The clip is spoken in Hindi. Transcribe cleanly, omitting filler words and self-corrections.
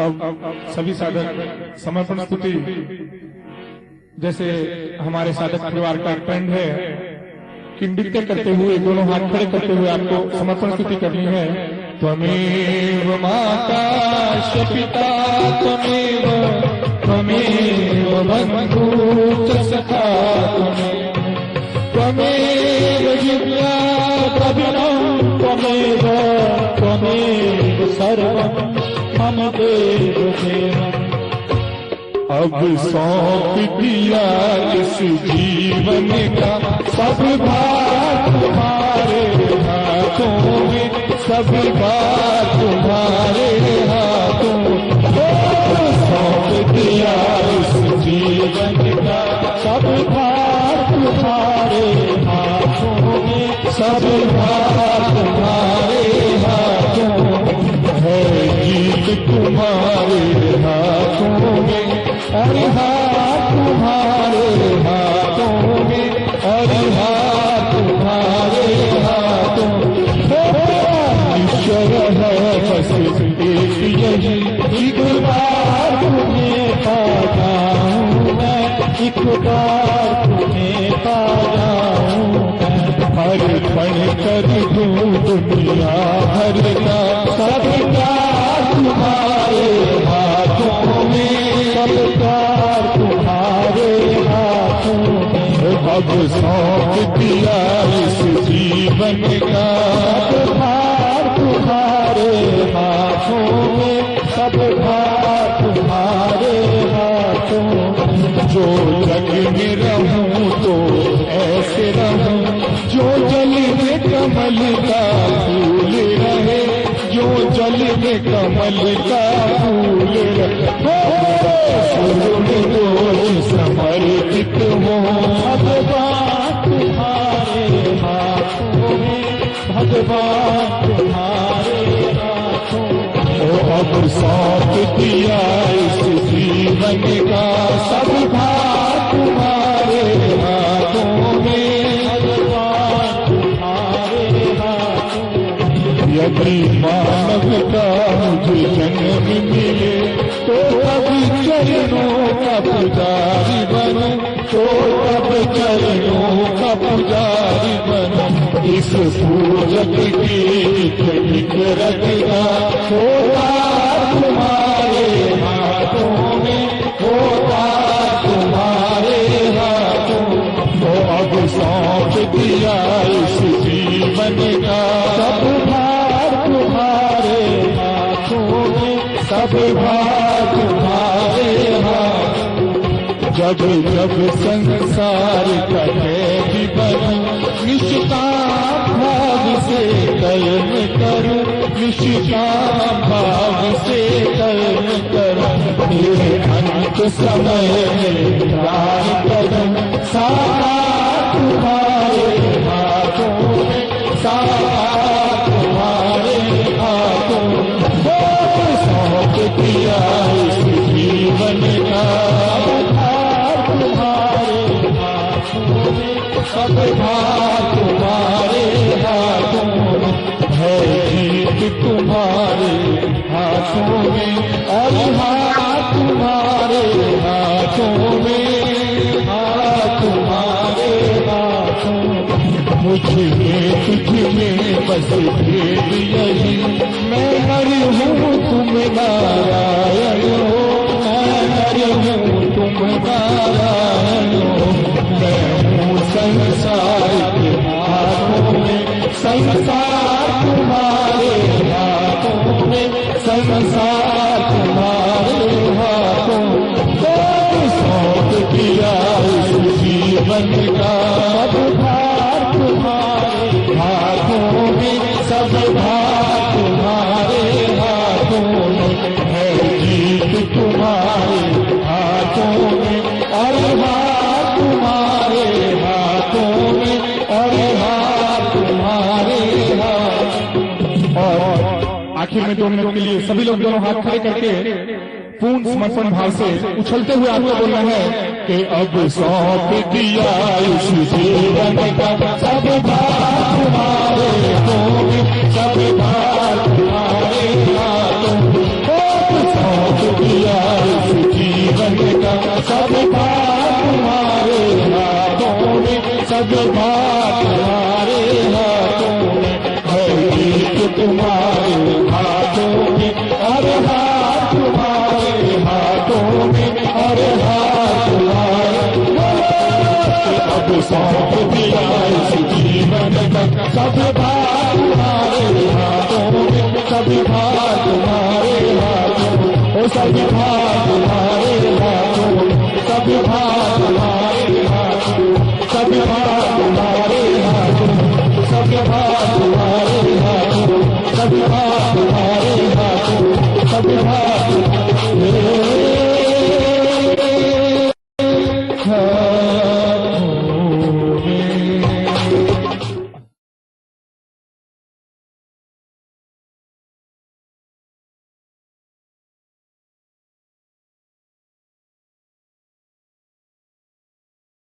अब सभी साधक समर्पण स्तुति, जैसे हमारे साधक परिवार का ट्रेंड है कि नृत्य करते हुए दोनों हाथ खड़े करते हुए आपको समर्पण स्तुति करनी है। त्वमेव माता पिता त्वमेव त्वमेव बंधु च सखा त्वमेव विद्या प्रभिन्नं त्वमेव त्वमेव सर्वं मम देव देवम्। अब सौंप दिया इस जीवन का सब भार तुम्हारे हाथों में, सब भार तुम्हारे हाथों में। सौंप दिया इस जीवन का सब भार तुम्हारे हाथों में, सब भार तुम्हारे हाथों में। है जीत तुम्हारे हाथों में और हाथ तुम्हारे हाथों में, और हाथ तुम्हारे हाथों में। ईश्वर है बस एक यही, एक बार तुम्हें पा जाऊं मैं, एक बार तुम्हें पा जाऊं मैं। हर पल कर दूं दुनिया भर का सब प्यार तुम्हारे हाथों में, सब प्यार तुम्हारे हाथों में। अब सौंप दिया इस जीवन का सब भार तुम्हारे हाथों में, सब भार तुम्हारे हाथों में। जो जग में रहूं तो ऐसे रहूं, जो जल में कमल का फूल रहे, जो जल में कमल का फूल रहे। समर्पित हो भगवान तुम्हारे हाथों में, भगवान तुम्हारे हाथों में। अब सौंप दिया इस जीवन का सब भार तुम्हारे हाथों में, भगवान तुम्हारे हाथों में। यदि मानव का मुझे जन्म मिले तो कभी चरणों का पुजारी बनूं, तो कब चरणों का पुजारी बनूं। इस पूजक की टिक रखना होता तुम्हारे हाथों में, होता तुम्हारे हाथों में। तो अब सौंप दिया इस जीवन का सब भार तुम्हारे हाथों में, सब भार तुम्हारे हाथों। जब जब संसार का कैदी बनूं, निष्काम भाव से कर्म करूं, निष्काम भाव से कर्म करूं। मेरे अंत समय में प्राण करूं, साकार तुम्हारे हाथों में, साकार तुम्हारे हाथों में। सौंप दिया इस जीवन का भार तुम्हारे हाथों में, सब भार तुम्हारे हाथों में। है जीत तुम्हारे हाथों में, और हाथ तुम्हारे हाथों में, हाथ तुम्हारे हाथों में। मुझ में तुझ में बस भेद यही, मैं नर हूँ तुम नारायण हो, मैं नर हूँ तुम नारायण हो। मैं हूँ संसार के हाथों में, संसार तुम्हारे हाथों में, संसार तुम्हारे हाथों में। तो सौंप दिया इस जीवन का सब भार तुम्हारे हाथों में, सब भार तुम्हारे हाथों में। है जीत तुम्हारे हाथों में, और हाथ तुम्हारे हाथों में, और हाथ तुम्हारे हाथों। और आखिर में 2 मिनट के लिए सभी लोग दोनों हाथ खड़े करके पूर्ण समर्पण भाव से उछलते हुए आपको बोलना है कि अब सौंप दिया इस जीवन का सब भार तुम्हारे हाथों में, सब भार तुम्हारे हाथों में। सौंप दिया इस जीवन का सब भार तुम्हारे हाथों में, सब भार तुम्हारे हाथों में, सब भार तुम्हारे हाथों में, सब भार तुम्हारे हाथों में, सब भार तुम्हारे हाथों में, सब भार तुम्हारे हाथों में, सब भार तुम्हारे